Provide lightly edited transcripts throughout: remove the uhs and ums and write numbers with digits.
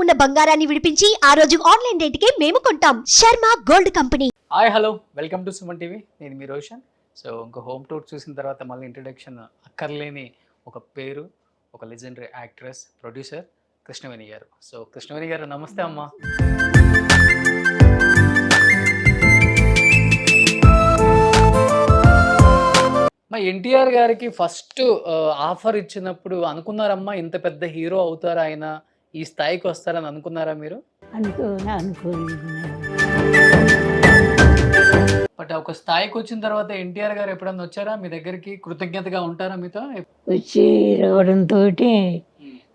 ఉన్న బంగారాన్ని విడిపించి ఆ రోజు ఆన్లైన్ రేటుకే మేము కొంటాం. Sharma gold company. Hi hello, welcome to Suman TV. నేను మీ రోషన్. సో ఇంకో హోమ్ టూర్ చూసిన తర్వాత మళ్ళీ ఇంట్రడక్షన్ అక్కర్లేని ఒక పేరు, ఒక లెజెండరీ యాక్ట్రెస్, ప్రొడ్యూసర్ కృష్ణవేణి గారు. సో కృష్ణవేణి గారు నమస్తే అమ్మా. మా ఎన్టీఆర్ గారికి ఫస్ట్ ఆఫర్ ఇచ్చినప్పుడు అనుకున్నారమ్మా ఇంత పెద్ద హీరో అవుతారా, ఆయన ఈ స్థాయికి వస్తారని అనుకున్నారా మీరు? అనుకోలేదు. బట్ ఒక స్థాయికి వచ్చిన తర్వాత ఎన్టీఆర్ గారు ఎప్పుడన్నా వచ్చారా మీ దగ్గరికి? కృతజ్ఞతగా ఉంటారా మీతో? వచ్చి రావడంతో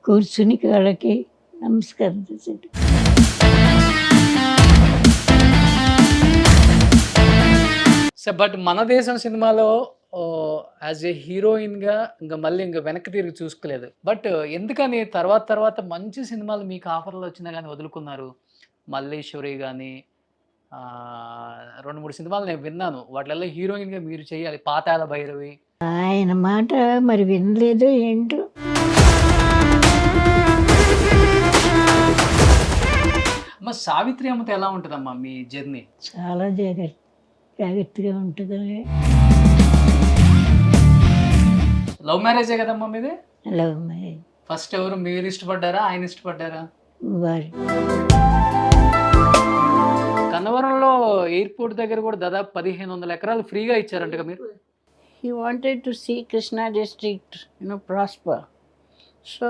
కూర్చుని కాళ్ళకి నమస్కారం చేశాడు. సో బట్ మన దేశం సినిమాలో యాజ్ ఏ హీరోయిన్గా ఇంకా మళ్ళీ ఇంకా వెనక్కి తిరిగి చూసుకోలేదు. బట్ ఎందుకని తర్వాత మంచి సినిమాలు మీకు ఆఫర్లు వచ్చినా కానీ వదులుకున్నారు? మల్లేశ్వరి కానీ 2-3 సినిమాలు నేను విన్నాను, వాటిల్లో హీరోయిన్గా మీరు చేయాలి. పాతాళ భైరవి. ఆయన మాట మరి వినలేదు ఏంటో. అమ్మ సావిత్రి అమ్మతో ఎలా ఉంటుందమ్మా మీ జర్నీ? చాలా జాగ్రత్తగా ఉంటుంది. లవ్ మ్యారేజే కదమ్మా మీది? Love marriage. ఫస్ట్ ఎవరు, మీరు ఇష్టపడ్డారా ఆయన ఇష్టపడ్డారా? వారు కన్నవరంలో ఎయిర్పోర్ట్ దగ్గర కూడా దాదాపు 1500 ఎకరాలు ఫ్రీగా ఇచ్చారంట మీరు. He wanted to see Krishna district, prosper. So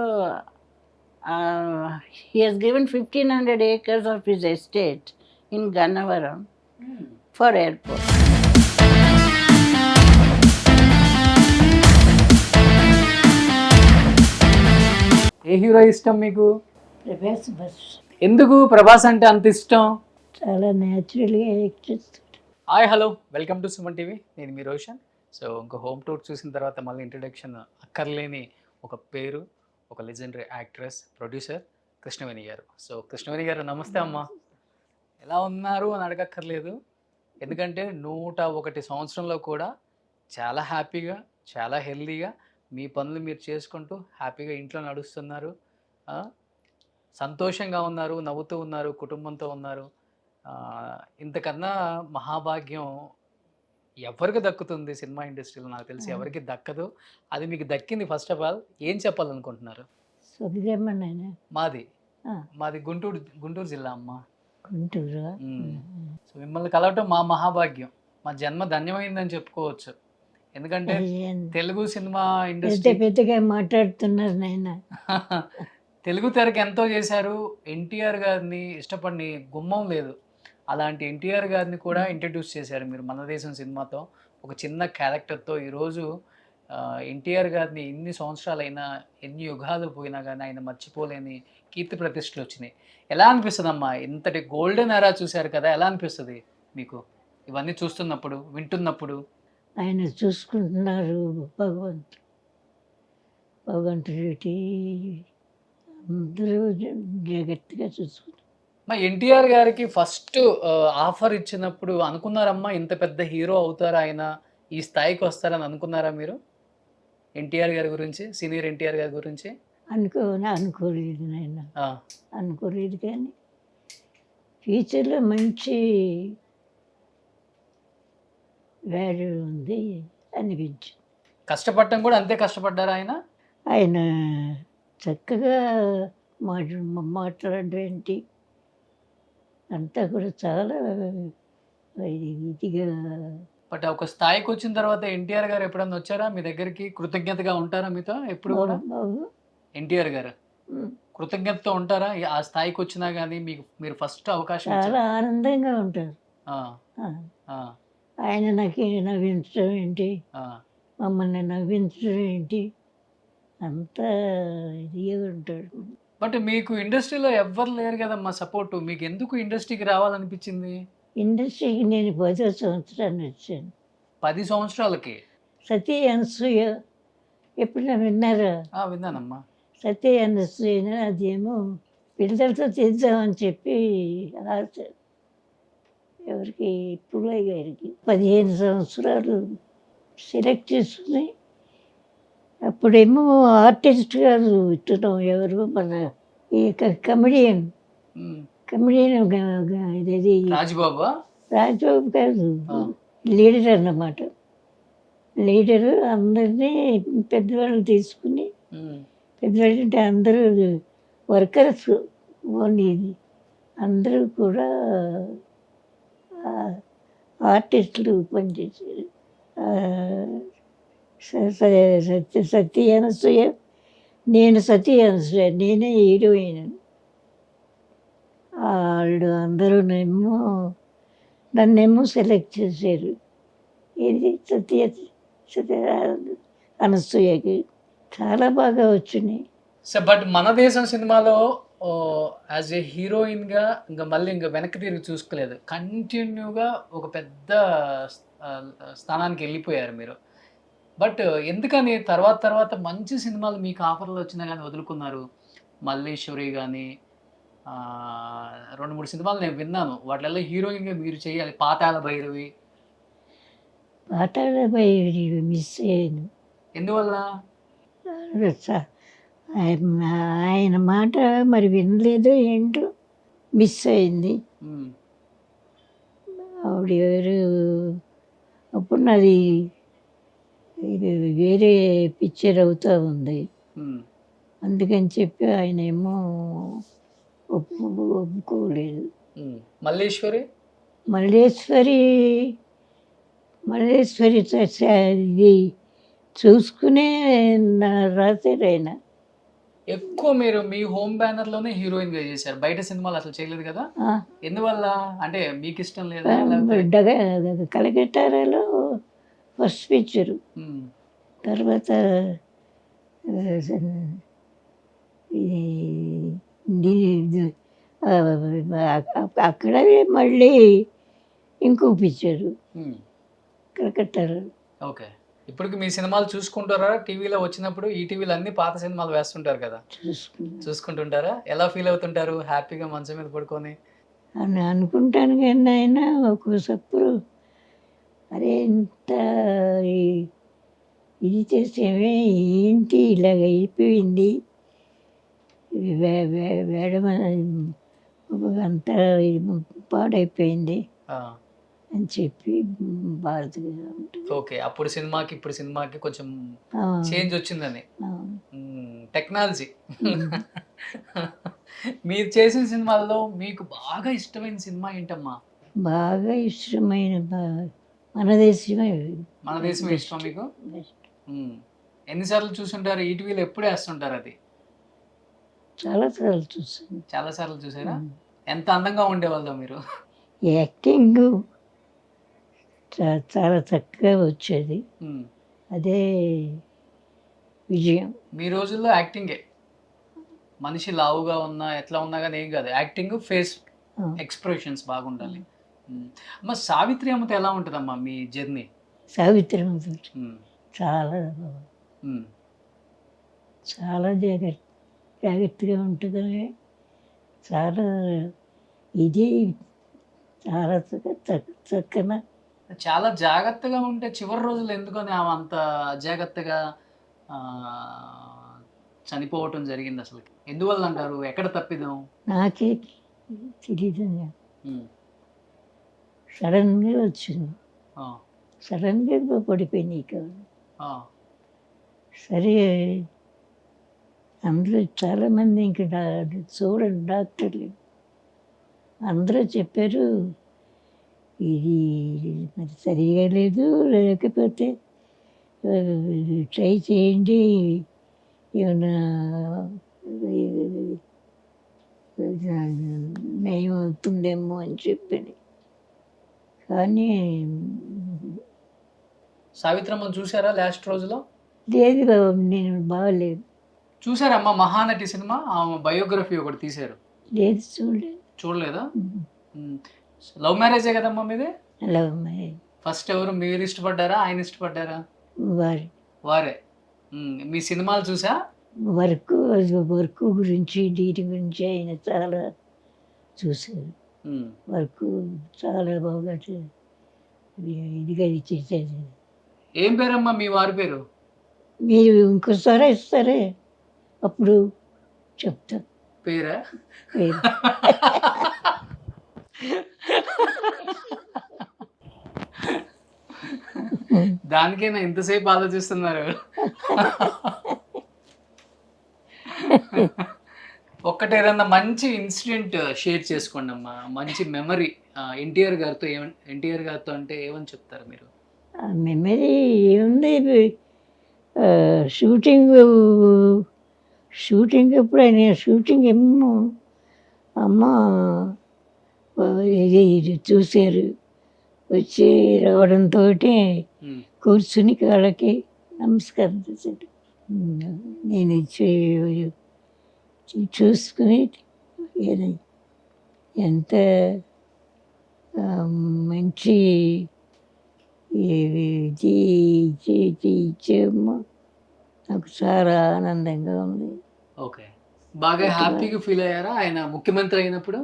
he has given 1500 acres of his estate in Gannavaram for airport. A hero ఇష్టం మీకు? ప్రభాస్ బస్ ఎందుకు ప్రభాస్ అంటే అంత ఇష్టం? చాలా న్యాచురల్గా యాక్ట్ చేస్తాడు. Hi hello, welcome to Suman TV. నేను మీ రోషన్. సో ఇంకో హోమ్ టూర్ చూసిన తర్వాత మళ్ళీ ఇంట్రడక్షన్ అక్కర్లేని ఒక పేరు, ఒక లెజెండరీ యాక్ట్రెస్, ప్రొడ్యూసర్ కృష్ణవేణి గారు. సో కృష్ణవేణి గారు నమస్తే అమ్మా. ఎలా ఉన్నారు అని అడగక్కర్లేదు, ఎందుకంటే 101 సంవత్సరంలో కూడా చాలా హ్యాపీగా, చాలా హెల్దీగా మీ పనులు మీరు చేసుకుంటూ హ్యాపీగా ఇంట్లో నడుస్తున్నారు, సంతోషంగా ఉన్నారు, నవ్వుతూ ఉన్నారు, కుటుంబంతో ఉన్నారు. ఇంతకన్నా మహాభాగ్యం ఎవరికి దక్కుతుంది సినిమా ఇండస్ట్రీలో? నాకు తెలిసి ఎవరికి దక్కదు. అది మీకు దక్కింది. ఫస్ట్ ఆఫ్ ఆల్ ఏం చెప్పాలనుకుంటున్నారు? మాది గుంటూరు జిల్లా అమ్మ. గుంటూరు. సో మిమ్మల్ని కలవటం మా మహాభాగ్యం, మా జన్మ ధన్యమైందని చెప్పుకోవచ్చు. ఎందుకంటే తెలుగు సినిమా ఇండస్ట్రీ పెద్దగా మాట్లాడుతున్నారు నాయన. తెలుగు తెరకి ఎంతో చేశారు. ఎన్టీఆర్ గారిని ఇష్టపడిన గుమ్మం లేదు. అలాంటి ఎన్టీఆర్ గారిని కూడా ఇంట్రడ్యూస్ చేశారు మీరు మన దేశం సినిమాతో, ఒక చిన్న క్యారెక్టర్తో. ఈరోజు ఎన్టీఆర్ గారిని ఎన్ని సంవత్సరాలైనా, ఎన్ని యుగాలు పోయినా కానీ ఆయన మర్చిపోలేని కీర్తి ప్రతిష్టలు వచ్చినాయి. ఎలా అనిపిస్తుంది అమ్మా? ఇంతటి గోల్డెన్ ఎరా చూశారు కదా, ఎలా అనిపిస్తుంది మీకు ఇవన్నీ చూస్తున్నప్పుడు, వింటున్నప్పుడు? ఆయన చూసుకుంటున్నారు భగవంతుడి అందరూ జాగ్రత్తగా చూసుకుంటారు. మా ఎన్టీఆర్ గారికి ఫస్ట్ ఆఫర్ ఇచ్చినప్పుడు అనుకున్నారమ్మా ఇంత పెద్ద హీరో అవుతారా, ఆయన ఈ స్థాయికి వస్తారని అనుకున్నారా మీరు? ఎన్టీఆర్ గారి గురించి, సీనియర్ ఎన్టీఆర్ గారి గురించి అనుకోలేదు నాయన. అనుకోలేదు, కానీ ఫ్యూచర్లో మంచి వాల్యూ ఉంది అనిపించింది. కష్టపడటం కూడా అంతే కష్టపడ్డారా ఆయన? ఆయన చక్కగా మాట్లాడడం ఏంటి అంతా కూడా చాలా ఇదిగా. బట్ ఒక స్థాయికి వచ్చిన తర్వాత ఎన్టీఆర్ గారు ఎప్పుడన్నా వచ్చారా మీ దగ్గరికి? కృతజ్ఞతగా ఉంటారా మీతో ఎప్పుడు కూడా? ఎన్టీఆర్ గారు కృతజ్ఞతతో ఉంటారా ఆ స్థాయికి వచ్చినా కానీ? మీరు ఫస్ట్ అవకాశం చాలా ఆనందంగా ఉంటారు. ఆయన నాకు నవ్వించడం ఏంటి, మమ్మల్ని నవ్వించడం ఏంటి, అంతా ఇదిగా ఉంటాడు. బట్ మీకు ఇండస్ట్రీలో ఎవ్వరు లేరు కదమ్మా సపోర్టు, మీకు ఎందుకు ఇండస్ట్రీకి రావాలనిపించింది? ఇండస్ట్రీకి నేను 10వ సంవత్సరాన్ని వచ్చాను. 10 సంవత్సరాలకి? సతీ అనసూయ ఎప్పుడైనా విన్నారా? విన్నానమ్మా. సతీ అనసూయ అదేమో పిల్లలతో చేద్దామని చెప్పి ఆశ. ఎవరికి? పుల్లయ్య గారికి 15 సంవత్సరాలు సెలెక్ట్ చేసుకుని అప్పుడేమో ఆర్టిస్ట్ గారు ఇస్తున్నాం, ఎవరు మన ఈ కమెడియన్ ఉమ్. ఇది రాజుబాబా. రాజబాబు కాదు, ఆ. లీడర్ అన్నమాట. లీడరు అందరినీ పెద్దవాళ్ళని తీసుకుని, ఉమ్. పెద్దవాళ్ళు అంటే అందరూ వర్కర్స్ ఓన్లీ, అందరూ కూడా ఆర్టిస్టులు పనిచేసారు. సతీ అనసూయ, నేను సతీ అనసూయ, నేనే హీరోయిన్. వాళ్ళు అందరూనేమో నన్నేమో సెలెక్ట్ చేశారు. ఇది సత్య అనసూయకి చాలా బాగా వచ్చినాయి. సో బట్ మన దేశం సినిమాలో యాజ్ ఏ హీరోయిన్గా ఇంకా మళ్ళీ ఇంకా వెనక్కి తిరిగి చూసుకోలేదు. కంటిన్యూగా ఒక పెద్ద స్థానానికి వెళ్ళిపోయారు మీరు. బట్ ఎందుకని తర్వాత మంచి సినిమాలు మీకు ఆఫర్లు వచ్చినా కానీ వదులుకున్నారు? మల్లేశ్వరి కానీ 2-3 సినిమాలు నేను విన్నాను, వాటిల్లో హీరోయిన్గా మీరు చేయాలి. పాతాళ భైరవి. పాతాళ భైరవి మిస్ అయ్యాను. ఎందువల్ల? ఆయన మాట మరి వినలేదో ఏంటో మిస్ అయింది. ఉమ్. ఆవిడ ఎవరు, అప్పుడు నాది ఇది వేరే పిక్చర్ అవుతూ ఉంది. ఉమ్. అందుకని చెప్పి ఆయన ఏమో ఒప్పుకోలేదు. ఉమ్. మల్లేశ్వరి. మల్లేశ్వరి ఇది చూసుకునే రాశారు ఆయన. ఎక్కువ మీరు మీ హోమ్ బ్యానర్లోనే హీరోయిన్గా చేశారు, బయట సినిమాలు అసలు చేయలేదు కదా? ఎందువల్ల? అంటే మీకు ఇష్టం లేదా? కలకట్టారాలో ఫస్ట్ పిక్చరు, ఉమ్. తర్వాత అక్కడే మళ్ళీ ఇంకో పిక్చరు ఉమ్. కలకట్టారు. ఓకే. ఇప్పటికి మీ సినిమాలు చూసుకుంటారా? టీవీలో వచ్చినప్పుడు ఈటీవీలో అన్ని పాత సినిమాలు వేస్తుంటారు కదా, చూసుకుంటుంటారా? ఎలా ఫీల్ అవుతుంటారు హ్యాపీగా మంచం మీద పడుకొని? అని అనుకుంటాను కానీ ఆయన ఒక్కోసప్పుడు అరే ఇంత ఇది చేసేమే ఏంటి ఇలాగ అయిపోయింది, వేయడం అంతా పాడైపోయింది అని చెప్పి బాధగా ఉంటుంది. ఓకే. అప్పుడు సినిమాకి ఇప్పుడు సినిమాకి కొంచెం చేంజ్ వచ్చిందని. టెక్నాలజీ. మీరు చేసిన సినిమాల్లో మీకు బాగా ఇష్టమైన సినిమా ఏంటమ్మా? బాగా ఇష్టమైన మన దేశమే. మన దేశమే ఇష్టం మీకు? ఎన్నిసార్లు చూసుంటారు? ఈటీవీలో ఎప్పుడు వేస్తుంటారు అది? చాలాసార్లు చూసాను. చాలాసార్లు చూసారా? ఎంత అందంగా ఉండేవాళ్ళో మీరు. యాక్టింగ్ చాలా చక్కగా వచ్చేది, అదే విజయం. మీ రోజుల్లో యాక్టింగే, మనిషి లావుగా ఉన్నా ఎట్లా ఉన్నా కానీ ఏం కాదు, యాక్టింగ్, ఫేస్ ఎక్స్ప్రెషన్స్ బాగుండాలి. అమ్మ సావిత్రి అమ్మతో ఎలా ఉంటుందమ్మా మీ జర్నీ? సావిత్రి అమ్మతో చాలా చాలా జాగ్రత్తగా ఉంటుంది. చాలా ఇది చాలా చక్కన చాలా జాగ్రత్తగా ఉంటే చివరి రోజులు ఎందుకని ఆమె అంత జాగ్రత్తగా చనిపోవటం జరిగింది అసలు? ఎందువల్ల అంటారు? ఎక్కడ తప్పిదాం? నాకే తెలీదు. సడన్గా వచ్చింది, సడన్గా పడిపోయినాయి కాదు. సరే అందులో చాలామంది ఇంకా చూడండి డాక్టర్లు అందరూ చెప్పారు ఇది మరి సరిగా లేదు, లేకపోతే ట్రై చేయండి ఏమన్నా నయం అవుతుందేమో అని చెప్పాను. కానీ సావిత్రమ్మను చూసారా లాస్ట్ రోజులో? లేదు బాబు, నేను బాగలేదు. చూసారమ్మా మహానటి సినిమా? ఆమె బయోగ్రఫీ ఒకటి తీశారు. లేదు, చూడలేదు. చూడలేదా? లవ్ మ్యారేజే కదమ్మా మీది? Love marriage. ఫస్ట్ ఎవరు, మీరు ఇష్టపడ్డారా ఆయన ఇష్టపడ్డారా? వారే. మీ సినిమాలు చూసా? వర్క్ గురించి వీటి గురించి ఆయన చాలా చూశారు. వర్క్ చాలా బాగా ఇదిగా చేసేది. ఏం పేరమ్మా మీ వారి పేరు? మీరు ఇంకోసారి ఇస్తారే అప్పుడు చెప్తా. పేరా? పేరు. దానికైనా ఇంతసేపు ఆలోచిస్తున్నారు? ఒక్కటి ఏదన్నా మంచి ఇన్సిడెంట్ షేర్ చేసుకోండి అమ్మా, మంచి మెమరీ ఎన్టీఆర్ గారితో. ఎన్టీఆర్ గారితో అంటే ఏమని చెప్తారు మీరు? ఆ మెమరీ ఏముంది, షూటింగ్ ఎప్పుడు ఆయన షూటింగ్ ఏమో అమ్మ ఇది చూశారు, వచ్చి రావడంతో కూర్చుని కాళ్ళకి నమస్కారం చేశాడు. నేను చూసుకుని ఎంత మంచి ఇచ్చేమో నాకు చాలా ఆనందంగా ఉంది. ఓకే, బాగా హ్యాపీగా ఫీల్ అయ్యారా ఆయన ముఖ్యమంత్రి అయినప్పుడు,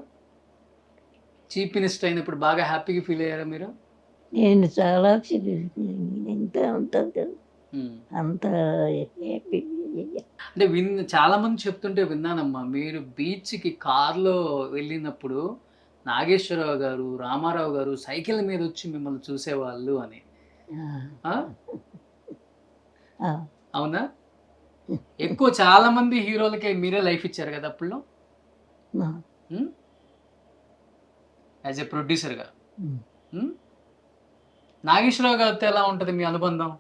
చీఫ్ మినిస్టర్ అయినప్పుడు బాగా హ్యాపీగా ఫీల్ అయ్యారా మీరు? నేను చాలా ఎంత ఉంటుంది అంత హ్యాపీ. అంటే చాలా మంది చెప్తుంటే విన్నానమ్మా, మీరు బీచ్కి కార్లో వెళ్ళినప్పుడు నాగేశ్వరరావు గారు, రామారావు గారు సైకిల్ మీద వచ్చి మిమ్మల్ని చూసేవాళ్ళు అని. అవునా? ఎక్కువ చాలా మంది హీరోలకి మీరే లైఫ్ ఇచ్చారు కదా అప్పుడు, యాజ్ ఎ ప్రొడ్యూసర్గా. నాగేశ్వరరావు గారితో ఎలా ఉంటుంది మీ అనుబంధం?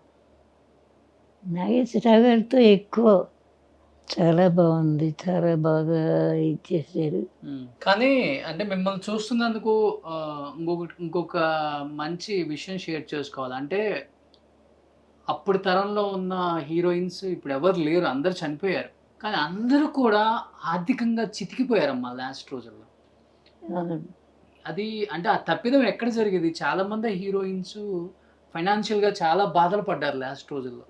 నాగేశ్వరరావు గారితో ఎక్కువ చాలా బాగుంది, చాలా బాగా ఇచ్చేసారు. కానీ అంటే మిమ్మల్ని చూస్తున్నందుకు ఇంకొక మంచి విషయం షేర్ చేసుకోవాలి. అంటే అప్పుడు తరంలో ఉన్న హీరోయిన్స్ ఇప్పుడు ఎవరు లేరు, అందరు చనిపోయారు. కానీ అందరూ కూడా ఆర్థికంగా చితికిపోయారమ్మా లాస్ట్ రోజుల్లో. అది అంటే ఆ తప్పిదం ఎక్కడ జరిగేది? చాలా మంది హీరోయిన్స్ ఫైనాన్షియల్గా చాలా బాధలు పడ్డారు లాస్ట్ రోజుల్లో.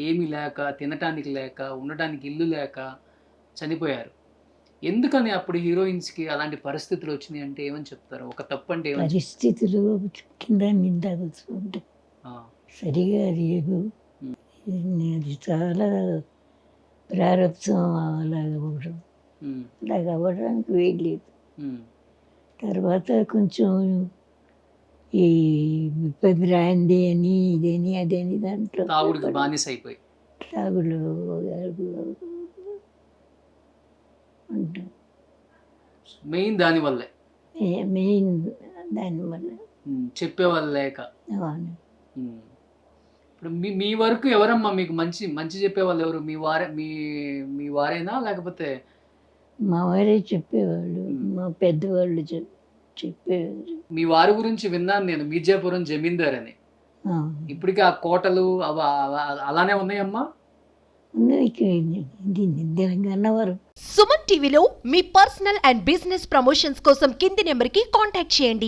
ఏమీ లేక, తినటానికి లేక, ఉండటానికి ఇల్లు లేక చనిపోయారు. ఎందుకని అప్పుడు హీరోయిన్స్కి అలాంటి పరిస్థితులు వచ్చినాయి అంటే ఏమని చెప్తారు? ఒక తప్పు అంటే పరిస్థితులు కింద మీద ఉంటాయి, సరిగా లేవు. అది చాలా ప్రారంభం అలాగ అవ్వడానికి వేయలేదు. తర్వాత కొంచెం ఈ బ్రాందీ అని ఇదని అదని దాంట్లో తాగుడుకి బానిస అయిపోయి తాగుడు ఉంటాం. మెయిన్ దానివల్లే, మెయిన్ దానివల్ల చెప్పేవాళ్ళు లేక. ఇప్పుడు మీ వరకు ఎవరమ్మా మీకు మంచి చెప్పేవాళ్ళు ఎవరు? మీ వారేనా లేకపోతే? మా వారే చెప్పేవాళ్ళు, మా పెద్దవాళ్ళు చెప్పేవారు. మీ వారి గురించి విన్నాను నేను, మీర్జాపురం జమీందార్ అని. ఇప్పటికీ ఆ కోటలు అలానే ఉన్నాయమ్మా? గన్నవరం. సుమన్ టీవీలో మీ పర్సనల్ అండ్ బిజినెస్ ప్రమోషన్స్ కోసం కింది నెంబర్కి కాంటాక్ట్ చేయండి.